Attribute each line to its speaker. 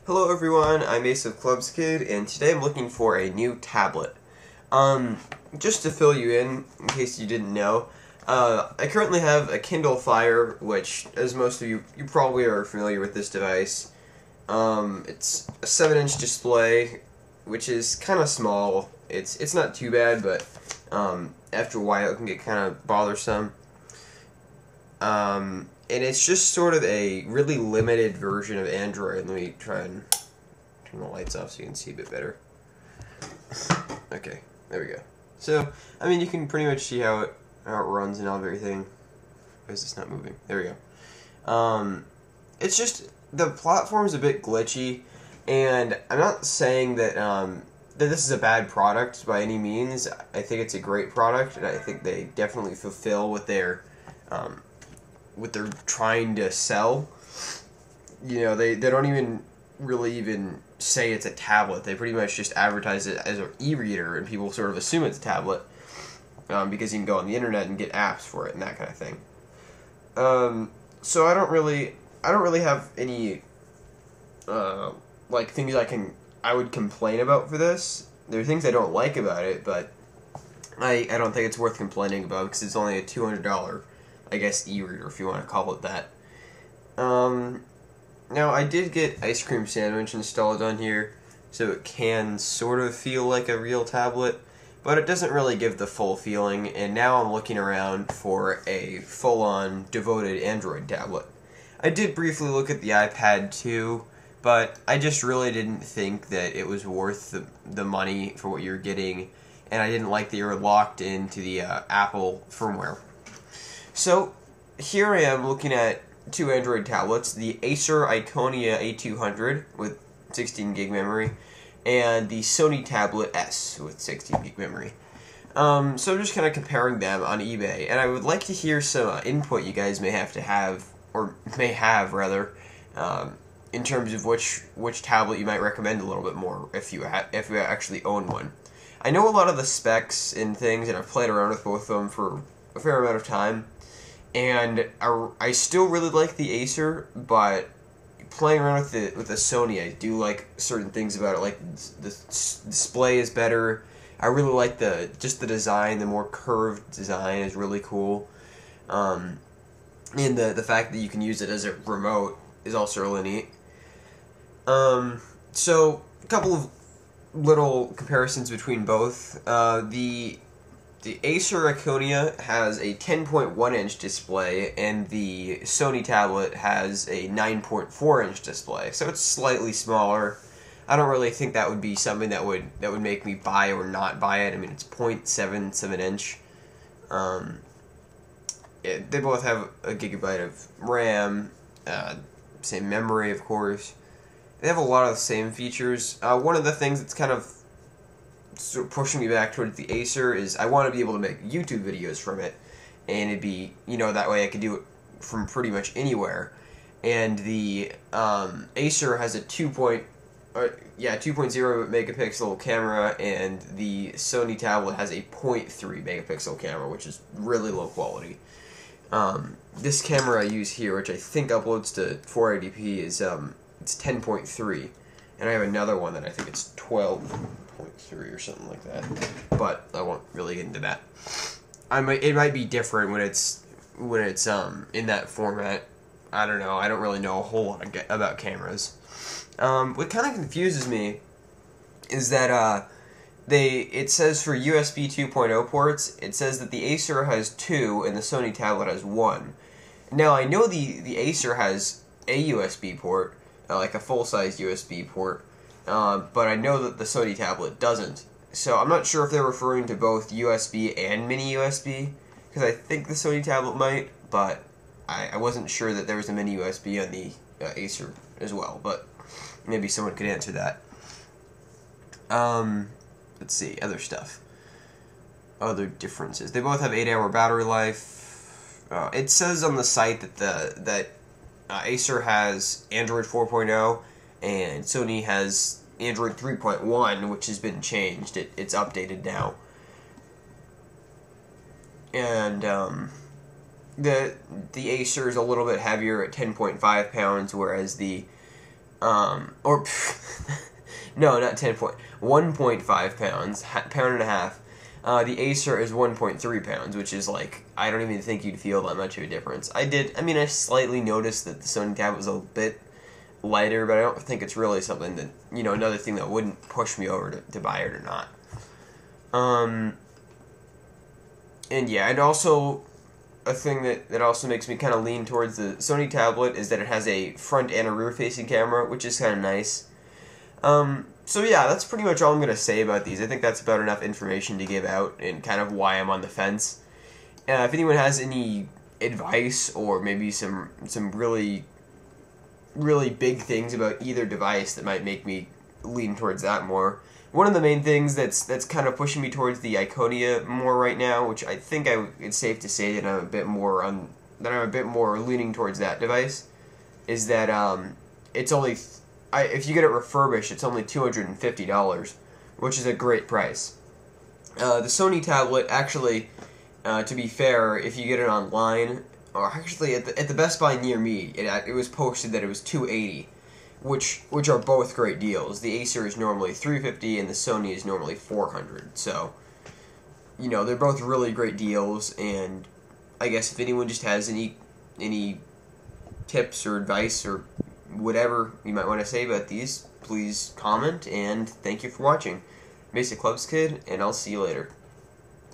Speaker 1: Hello everyone, I'm Ace of Clubs Kid, and today I'm looking for a new tablet. Just to fill you in case you didn't know, I currently have a Kindle Fire, which, as most of you probably are familiar with this device. It's a 7-inch display, which is kind of small. It's not too bad, but after a while it can get kind of bothersome. And it's just sort of a really limited version of Android. Let me try and turn the lights off so you can see a bit better. Okay, there we go. So, I mean, you can pretty much see how it runs and everything. Why is this not moving? There we go. It's just, the platform's a bit glitchy, and I'm not saying that, that this is a bad product by any means. I think it's a great product, and I think they definitely fulfill what they're trying to sell. You know, they don't even really say it's a tablet. They pretty much just advertise it as an e-reader, and people sort of assume it's a tablet because you can go on the internet and get apps for it and that kind of thing. So I don't really have any like things I would complain about for this. There are things I don't like about it, but I don't think it's worth complaining about because it's only a $200, I guess, e-reader, if you want to call it that. Now, I did get Ice Cream Sandwich installed on here, so it can sort of feel like a real tablet, but it doesn't really give the full feeling, and now I'm looking around for a full-on, devoted Android tablet. I did briefly look at the iPad 2, but I just really didn't think that it was worth the money for what you're getting, and I didn't like that you were locked into the Apple firmware. So, here I am looking at two Android tablets, the Acer Iconia A200 with 16 gig memory, and the Sony Tablet S with 16 gig memory. So I'm just kind of comparing them on eBay, and I would like to hear some input you guys may have, in terms of which tablet you might recommend a little bit more if you actually own one. I know a lot of the specs and things, and I've played around with both of them for a fair amount of time. And I still really like the Acer, but playing around with the Sony, I do like certain things about it. Like the display is better. I really like the design. The more curved design is really cool. And the fact that you can use it as a remote is also really neat. So a couple of little comparisons between both. The Acer Iconia has a 10.1-inch display, and the Sony tablet has a 9.4-inch display, so it's slightly smaller. I don't really think that would be something that would make me buy or not buy it. I mean, it's 0.77 inch. They both have a gigabyte of RAM, same memory, of course. They have a lot of the same features. One of the things that's kind of pushing me back towards the Acer is I want to be able to make YouTube videos from it, and it'd be, that way I could do it from pretty much anywhere. And the Acer has a 2.0 megapixel camera, and the Sony tablet has a 0.3 megapixel camera, which is really low quality. This camera I use here, which I think uploads to 480p, is it's 10.3, and I have another one that I think it's 12.3 or something like that, but I won't really get into that. It might be different when it's in that format. I don't know. I don't really know a whole lot about cameras. What kind of confuses me is that it says for USB 2.0 ports, it says that the Acer has 2 and the Sony tablet has 1. Now I know the Acer has a USB port, like a full-size USB port. But I know that the Sony tablet doesn't. So I'm not sure if they're referring to both USB and mini USB, because I think the Sony tablet might, but I wasn't sure that there was a mini USB on the Acer as well, but maybe someone could answer that. Let's see, other stuff. Other differences. They both have 8-hour battery life. It says on the site that Acer has Android 4.0, and Sony has Android 3.1, which has been changed. It's updated now. And the Acer is a little bit heavier at 10.5 pounds, whereas the or no, not 1.5 pounds, pound and a half. The Acer is 1.3 pounds, which is like, I don't even think you'd feel that much of a difference. I slightly noticed that the Sony Tablet was a bit lighter, but I don't think it's really something that, another thing that wouldn't push me over to buy it or not. And yeah, and also, a thing that also makes me kind of lean towards the Sony Tablet is that it has a front and a rear-facing camera, which is kind of nice. So yeah, that's pretty much all I'm going to say about these. I think that's about enough information to give out and kind of why I'm on the fence. If anyone has any advice or maybe some really, really big things about either device that might make me lean towards that more. One of the main things that's kind of pushing me towards the Iconia more right now, which I think it's safe to say that I'm a bit more leaning towards that device, is that it's only if you get it refurbished, it's only $250, which is a great price. The Sony tablet, actually, to be fair, if you get it online, or actually at the Best Buy near me, it was posted that it was $280, which are both great deals. The Acer is normally $350 and the Sony is normally $400. So, they're both really great deals, and I guess if anyone just has any tips or advice or whatever you might want to say about these, please comment, and thank you for watching. Basic Clubs Kid, and I'll see you later.